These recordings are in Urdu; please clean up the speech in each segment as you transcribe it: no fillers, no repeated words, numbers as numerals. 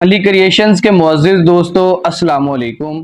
علی کریشنز کے معزز دوستو السلام علیکم۔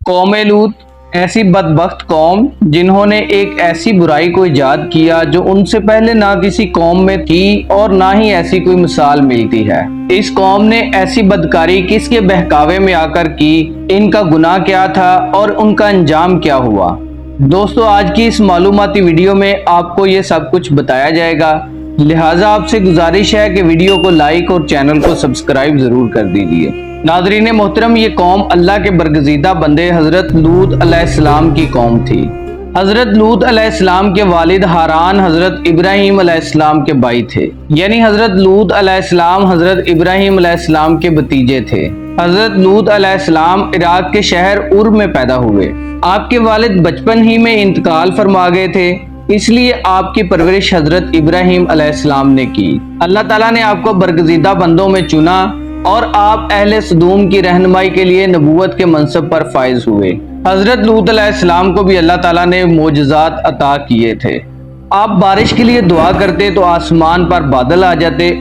قوم لوط ایسی بدبخت قوم جنہوں نے ایک ایسی برائی کو ایجاد کیا جو ان سے پہلے نہ کسی قوم میں تھی اور نہ ہی ایسی کوئی مثال ملتی ہے۔ اس قوم نے ایسی بدکاری کس کے بہکاوے میں آ کر کی، ان کا گناہ کیا تھا اور ان کا انجام کیا ہوا؟ دوستو آج کی اس معلوماتی ویڈیو میں آپ کو یہ سب کچھ بتایا جائے گا، لہٰذا آپ سے گزارش ہے کہ ویڈیو کو لائک اور چینل کو سبسکرائب ضرور کر دیجیے۔ ناظرین محترم، یہ قوم اللہ کے برگزیدہ بندے حضرت لوط علیہ السلام کی قوم تھی۔ حضرت لوط علیہ السلام کے والد ہاران حضرت ابراہیم علیہ السلام کے بھائی تھے، یعنی حضرت لوط علیہ السلام حضرت ابراہیم علیہ السلام کے بھتیجے تھے۔ حضرت لوط علیہ السلام عراق کے شہر ار میں پیدا ہوئے۔ آپ کے والد بچپن ہی میں انتقال فرما گئے تھے، اس لیے آپ کی پرورش حضرت ابراہیم علیہ السلام نے کی۔ اللہ تعالیٰ نے آپ کو برگزیدہ بندوں میں چنا اور آپ اہل صدوم کی رہنمائی کے لیے نبوت کے منصب پر فائز ہوئے۔ حضرت لوط علیہ السلام کو بھی اللہ تعالیٰ نے معجزات عطا کیے تھے۔ آپ بارش کے لیے دعا کرتے تو آسمان پر بادل آ جاتے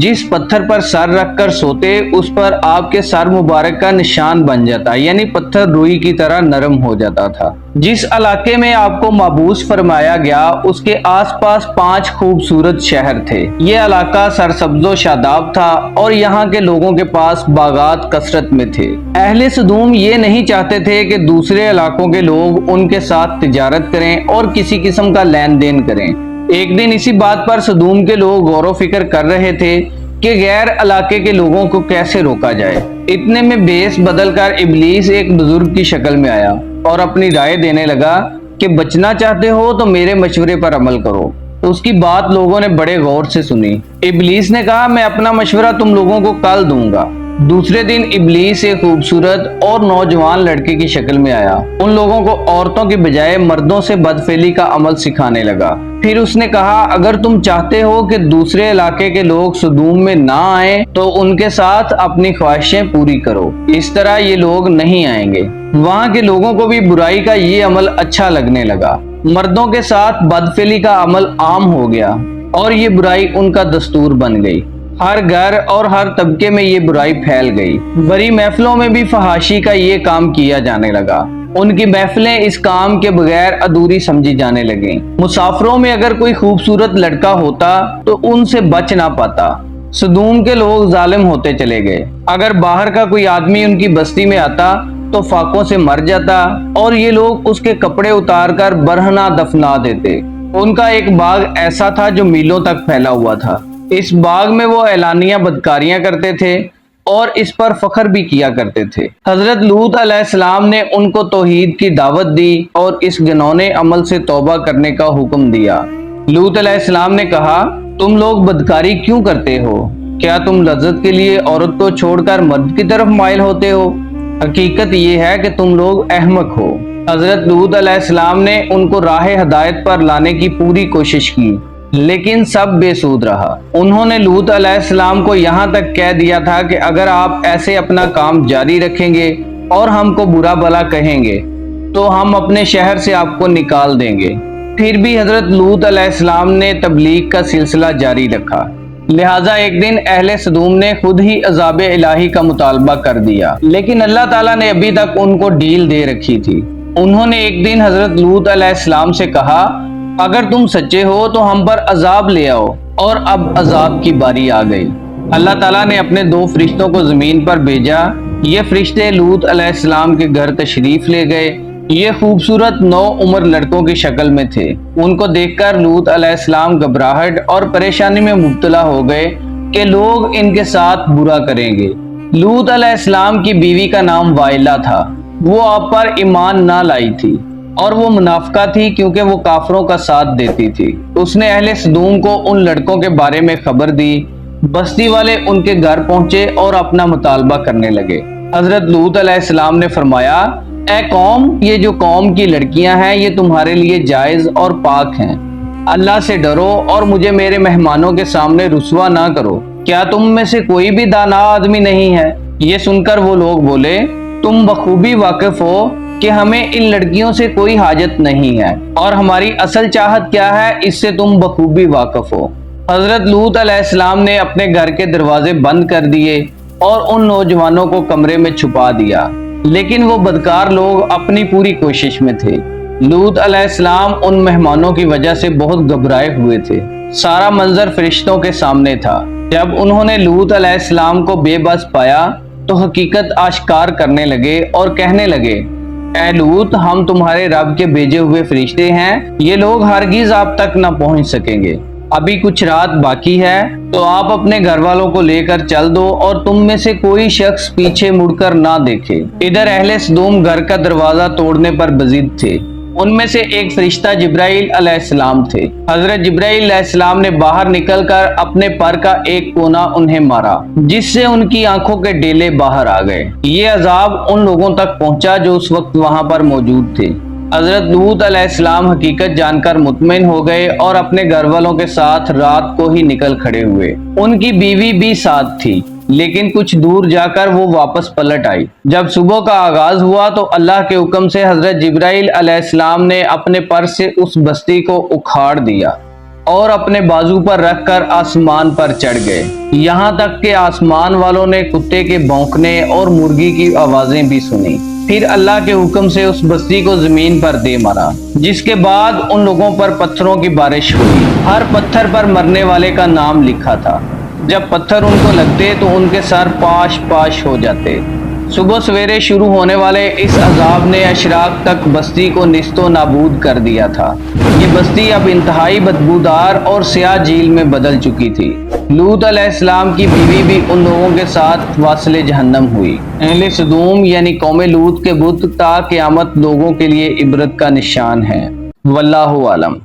جس پتھر پر سر رکھ کر سوتے اس پر آپ کے سر مبارک کا نشان بن جاتا، یعنی پتھر روئی کی طرح نرم ہو جاتا تھا۔ جس علاقے میں آپ کو محبوس فرمایا گیا اس کے آس پاس 5 خوبصورت شہر تھے۔ یہ علاقہ سرسبز و شاداب تھا اور یہاں کے لوگوں کے پاس باغات کثرت میں تھے۔ اہل صدوم یہ نہیں چاہتے تھے کہ دوسرے علاقوں کے لوگ ان کے ساتھ تجارت کریں اور کسی قسم کا لین دین کریں۔ ایک دن اسی بات پر صدوم کے لوگ غور و فکر کر رہے تھے کہ غیر علاقے کے لوگوں کو کیسے روکا جائے۔ اتنے میں بیس بدل کر ابلیس ایک بزرگ کی شکل میں آیا اور اپنی رائے دینے لگا کہ بچنا چاہتے ہو تو میرے مشورے پر عمل کرو۔ اس کی بات لوگوں نے بڑے غور سے سنی۔ ابلیس نے کہا میں اپنا مشورہ تم لوگوں کو کل دوں گا۔ دوسرے دن ابلیس ایک خوبصورت اور نوجوان لڑکے کی شکل میں آیا، ان لوگوں کو عورتوں کی بجائے مردوں سے بدفعلی کا عمل سکھانے لگا۔ پھر اس نے کہا اگر تم چاہتے ہو کہ دوسرے علاقے کے لوگ صدوم میں نہ آئیں تو ان کے ساتھ اپنی خواہشیں پوری کرو، اس طرح یہ لوگ نہیں آئیں گے۔ وہاں کے لوگوں کو بھی برائی کا یہ عمل اچھا لگنے لگا۔ مردوں کے ساتھ بدفعلی کا عمل عام ہو گیا اور یہ برائی ان کا دستور بن گئی۔ ہر گھر اور ہر طبقے میں یہ برائی پھیل گئی۔ بڑی محفلوں میں بھی فحاشی کا یہ کام کیا جانے لگا۔ ان کی محفلیں اس کام کے بغیر ادھوری سمجھی جانے لگیں۔ مسافروں میں اگر کوئی خوبصورت لڑکا ہوتا تو ان سے بچ نہ پاتا۔ صدوم کے لوگ ظالم ہوتے چلے گئے۔ اگر باہر کا کوئی آدمی ان کی بستی میں آتا تو فاقوں سے مر جاتا اور یہ لوگ اس کے کپڑے اتار کر برہنہ دفنا دیتے۔ ان کا ایک باغ ایسا تھا جو میلوں تک پھیلا ہوا تھا۔ اس باغ میں وہ اعلانیہ بدکاریاں کرتے تھے اور اس پر فخر بھی کیا کرتے تھے۔ حضرت لوط علیہ السلام نے ان کو توحید کی دعوت دی اور اس گھنونے عمل سے توبہ کرنے کا حکم دیا۔ لوط علیہ السلام نے کہا تم لوگ بدکاری کیوں کرتے ہو؟ کیا تم لذت کے لیے عورت کو چھوڑ کر مرد کی طرف مائل ہوتے ہو؟ حقیقت یہ ہے کہ تم لوگ احمق ہو۔ حضرت لوط علیہ السلام نے ان کو راہ ہدایت پر لانے کی پوری کوشش کی لیکن سب بے سود رہا۔ انہوں نے لوط علیہ السلام کو یہاں تک کہہ دیا تھا کہ اگر آپ ایسے اپنا کام جاری رکھیں گے اور ہم کو برا بھلا کہیں گے تو ہم اپنے شہر سے آپ کو نکال دیں گے۔ پھر بھی حضرت لوط علیہ السلام نے تبلیغ کا سلسلہ جاری رکھا، لہٰذا ایک دن اہل صدوم نے خود ہی عذاب الہی کا مطالبہ کر دیا، لیکن اللہ تعالیٰ نے ابھی تک ان کو ڈیل دے رکھی تھی۔ انہوں نے ایک دن حضرت لوط علیہ السلام سے کہا اگر تم سچے ہو تو ہم پر عذاب لے آؤ، اور اب عذاب کی باری آ گئی۔ اللہ تعالیٰ نے اپنے 2 فرشتوں کو زمین پر بھیجا۔ یہ فرشتے لوط علیہ السلام کے گھر تشریف لے گئے۔ یہ خوبصورت 9 عمر لڑکوں کی شکل میں تھے۔ ان کو دیکھ کر لوط علیہ السلام گھبراہٹ اور پریشانی میں مبتلا ہو گئے کہ لوگ ان کے ساتھ برا کریں گے۔ لوط علیہ السلام کی بیوی کا نام وائلہ تھا، وہ آپ پر ایمان نہ لائی تھی اور وہ منافقہ تھی کیونکہ وہ کافروں کا ساتھ دیتی تھی۔ اس نے اہل صدوم کو ان لڑکوں کے بارے میں خبر دی۔ بستی والے ان کے گھر پہنچے اور اپنا مطالبہ کرنے لگے۔ حضرت لوط علیہ السلام نے فرمایا اے قوم، یہ جو قوم کی لڑکیاں ہیں یہ تمہارے لیے جائز اور پاک ہیں، اللہ سے ڈرو اور مجھے میرے مہمانوں کے سامنے رسوا نہ کرو، کیا تم میں سے کوئی بھی دانا آدمی نہیں ہے؟ یہ سن کر وہ لوگ بولے، تم بخوبی واقف ہو کہ ہمیں ان لڑکیوں سے کوئی حاجت نہیں ہے اور ہماری اصل چاہت کیا ہے اس سے تم بخوبی واقف ہو۔ حضرت لوط علیہ السلام نے اپنے گھر کے دروازے بند کر دیے اور ان نوجوانوں کو کمرے میں چھپا دیا، لیکن وہ بدکار لوگ اپنی پوری کوشش میں تھے۔ لوط علیہ السلام ان مہمانوں کی وجہ سے بہت گھبرائے ہوئے تھے۔ سارا منظر فرشتوں کے سامنے تھا۔ جب انہوں نے لوط علیہ السلام کو بے بس پایا تو حقیقت آشکار کرنے لگے اور کہنے لگے، اے لوط، ہم تمہارے رب کے بھیجے ہوئے فرشتے ہیں، یہ لوگ ہرگز آپ تک نہ پہنچ سکیں گے۔ ابھی کچھ رات باقی ہے تو آپ اپنے گھر والوں کو لے کر چل دو اور تم میں سے کوئی شخص پیچھے مڑ کر نہ دیکھے۔ ادھر اہل سدوم گھر کا دروازہ توڑنے پر بضد تھے۔ ان میں سے ایک فرشتہ جبرائیل علیہ السلام تھے۔ حضرت جبرائیل علیہ السلام نے باہر نکل کر اپنے پر کا ایک کونا انہیں مارا، جس سے ان کی آنکھوں کے ڈیلے باہر آ گئے۔ یہ عذاب ان لوگوں تک پہنچا جو اس وقت وہاں پر موجود تھے۔ حضرت لوط علیہ السلام حقیقت جان کر مطمئن ہو گئے اور اپنے گھر والوں کے ساتھ رات کو ہی نکل کھڑے ہوئے۔ ان کی بیوی بھی ساتھ تھی، لیکن کچھ دور جا کر وہ واپس پلٹ آئی۔ جب صبح کا آغاز ہوا تو اللہ کے حکم سے حضرت جبرائیل علیہ السلام نے اپنے پر سے اس بستی کو اکھاڑ دیا اور اپنے بازو پر رکھ کر آسمان پر چڑھ گئے، یہاں تک کہ آسمان والوں نے کتے کے بھونکنے اور مرغی کی آوازیں بھی سنی۔ پھر اللہ کے حکم سے اس بستی کو زمین پر دے مارا، جس کے بعد ان لوگوں پر پتھروں کی بارش ہوئی۔ ہر پتھر پر مرنے والے کا نام لکھا تھا۔ جب پتھر ان کو لگتے تو ان کے سر پاش پاش ہو جاتے۔ صبح سویرے شروع ہونے والے اس عذاب نے اشراق تک بستی کو نیست و نابود کر دیا تھا۔ یہ بستی اب انتہائی بدبودار اور سیاہ جھیل میں بدل چکی تھی۔ لوط علیہ السلام کی بیوی بھی ان لوگوں کے ساتھ واصل جہنم ہوئی۔ اہل سدوم یعنی قوم لوط کے بت تا قیامت لوگوں کے لیے عبرت کا نشان ہے۔ واللہ عالم۔